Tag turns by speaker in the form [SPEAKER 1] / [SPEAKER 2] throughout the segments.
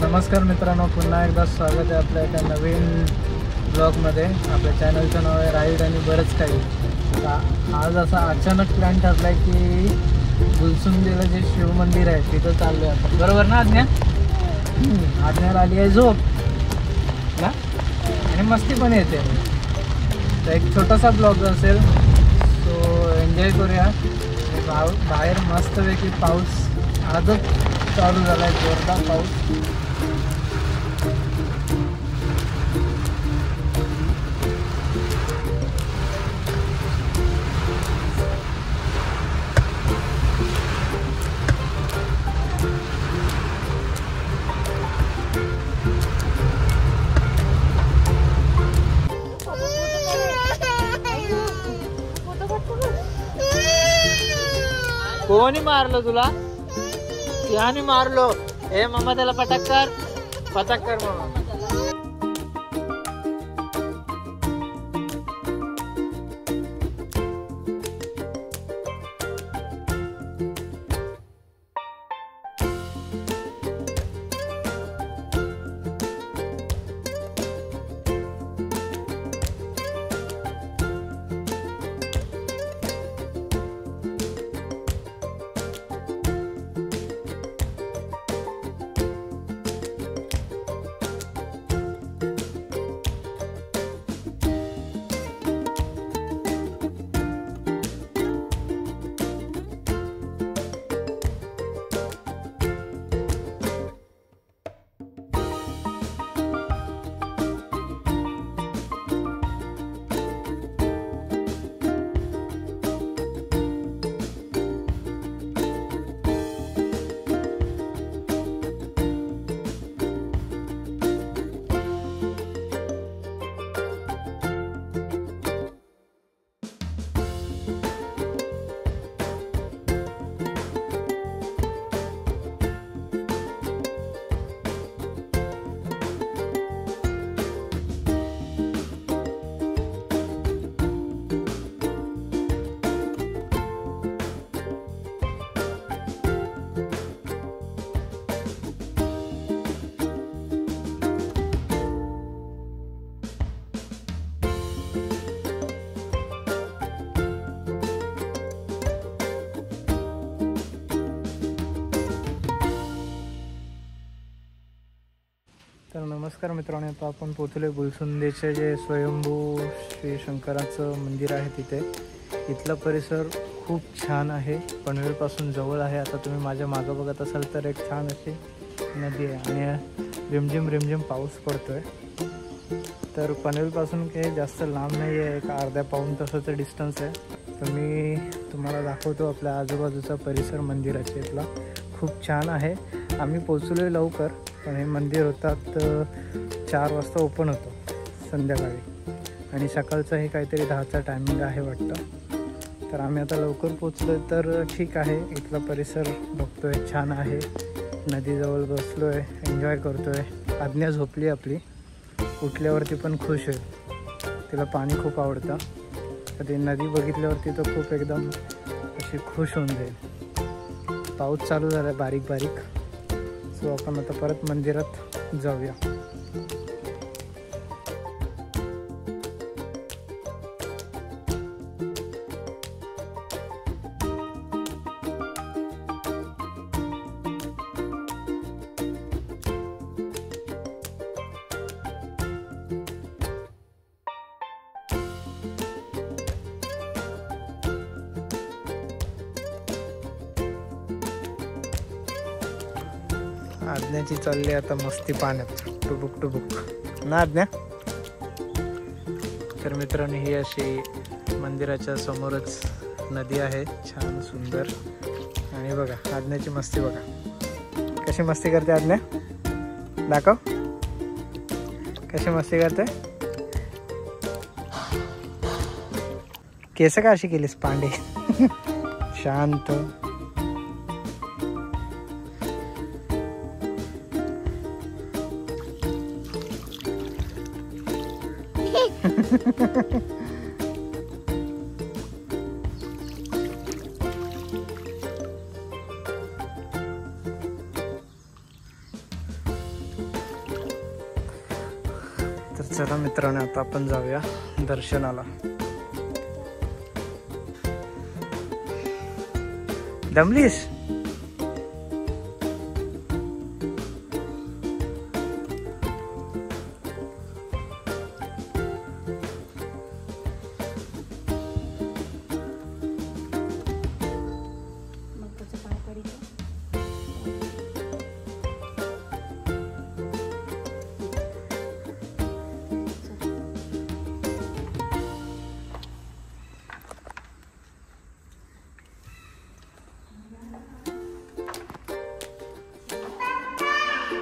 [SPEAKER 1] नमस्कार मित्रांनो, पुन्हा एकदा स्वागत आहे आपल्या एका नवीन ब्लॉगमध्ये। आपल्या चॅनलचं नाव आहे राईड आणि बरंच काही। आज असा अचानक प्लॅन ठरला आहे की गुलसुंदेला जे शिव मंदिर आहे तिथं चाललो आहे आपण, बरोबर ना आज्ञा? आज्ञाला आली आहे झोप ना आणि मस्ती पण येते, तर एक छोटासा ब्लॉग असेल, सो एन्जॉय करूया। बाहेर मस्तपैकी पाऊस आजच चालू झाला आहे, जोरदार पाऊस। कोणी मारलं तुला? याने मारलो। हे मम्मा त्याला पटक कर मम्मा। तर नमस्कार मित्रांनो, आता आपण पोहोचलो गुलसुंदेचे जे स्वयंभू श्री शंकराचं मंदिर आहे तिथे। इथला परिसर खूप छान आहे, पनवेलपासून जवळ आहे। आता तुम्ही माझ्या मागं बघत असाल तर एक छान अशी नदी आहे आणि रिमझिम पाऊस पडतोय। तर पनवेलपासून काही जास्त लांब नाही आहे, एक अर्ध्या पाऊण तासाचं डिस्टन्स आहे। तर मी तुम्हाला दाखवतो आपल्या आजूबाजूचा परिसर मंदिराच्या इथला, खूप छान आहे। आम्ही पोचलो लवकर, पण हे मंदिर होतात 4 वाजता ओपन होतं संध्याकाळी, आणि सकाळचं हे काहीतरी 10चा टायमिंग आहे वाटतं। तर आम्ही आता लवकर पोचलो, तर ठीक आहे। इथला परिसर बघतोय, छान आहे। नदीजवळ बसलो आहे, एन्जॉय करतो आहे। आज्ञा झोपली आपली, उठल्यावरती पण खुश होईल, तिला पाणी खूप आवडतं। तर ती नदी बघितल्यावरती तर खूप एकदम अशी खुश होऊन जाईल। पाऊस चालू झाला आहे बारीक बारीक, सो आपण आता परत मंदिरात जाऊया। आज्ञाची चालली आता मस्ती पाण्यात, टुबुक ना आज्ञा? तर मित्रांनो, ही अशी मंदिराच्या समोरच नदी आहे, छान सुंदर। आणि बघा आज्ञाची मस्ती, बघा कशी मस्ती करते आज्ञा, दाखव कशी मस्ती करते। केस का अशी केलीस पांडे? शांत। चला मित्रांनो, आता आपण जाऊया दर्शनाला. दमलीस?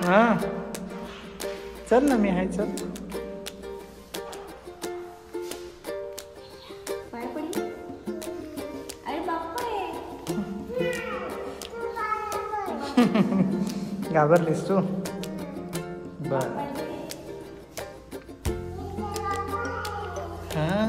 [SPEAKER 1] हा चल ना, मी आहे. चल घाबरलीस तू? बर. हा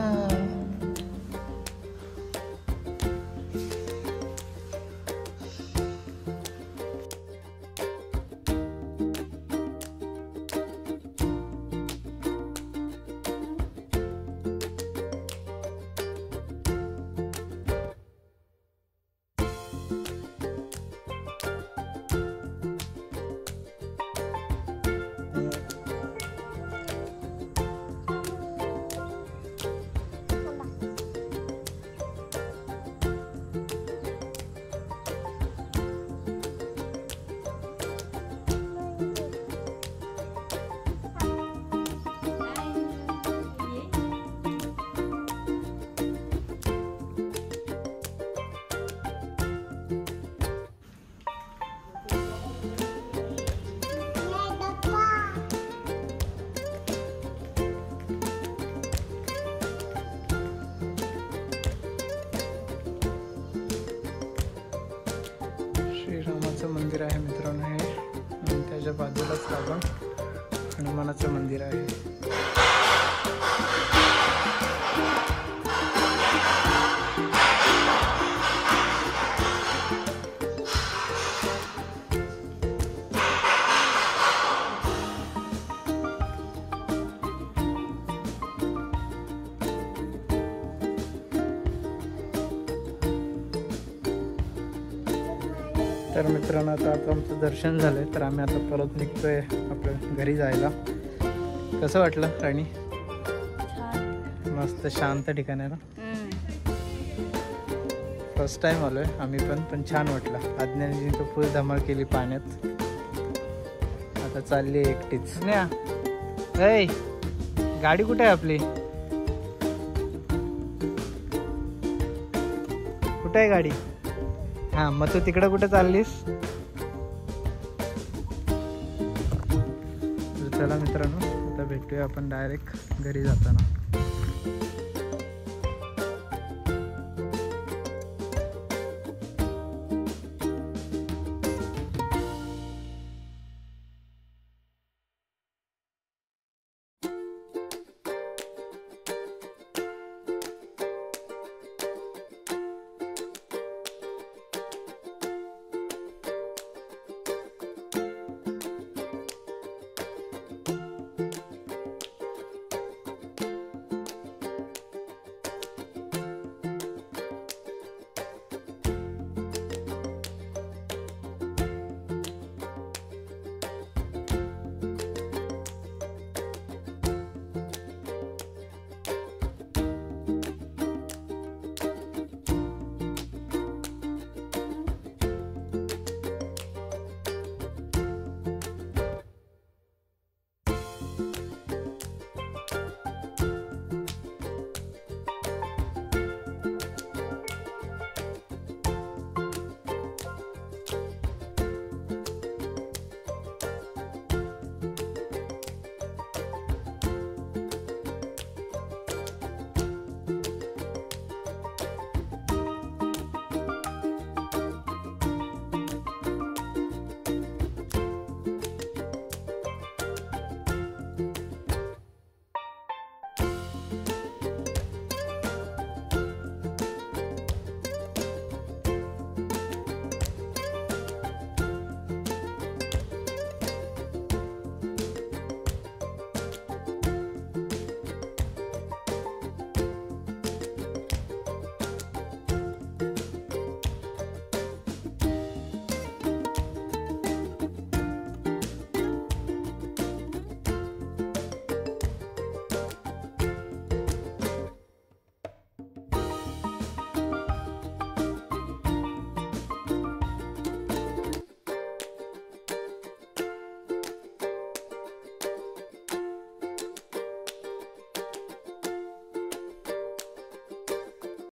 [SPEAKER 1] श्रीरामाचं मंदिर आहे मित्रांनो हे, आणि त्याच्या बाजूलाच आपण हनुमानाचं मंदिर आहे. तर मित्रांनो, आता आमचं दर्शन झालंय, तर आम्ही आता परत निघतोय आपल्या घरी जायला. कसं वाटलं राणी? मस्त शांत ठिकाण आहे ना. फर्स्ट टाइम आलोय आम्ही पण छान वाटलं. आज्ञानीजी तो फुल धमाल केली पाण्यात. आता चालली एकटीच. नाही गाडी कुठे आहे आपली? कुठे आहे गाडी? हा, मग तू तिकडे कुठे चाललीस? चला मित्रांनो, आता भेटूया आपण डायरेक्ट घरी जाताना.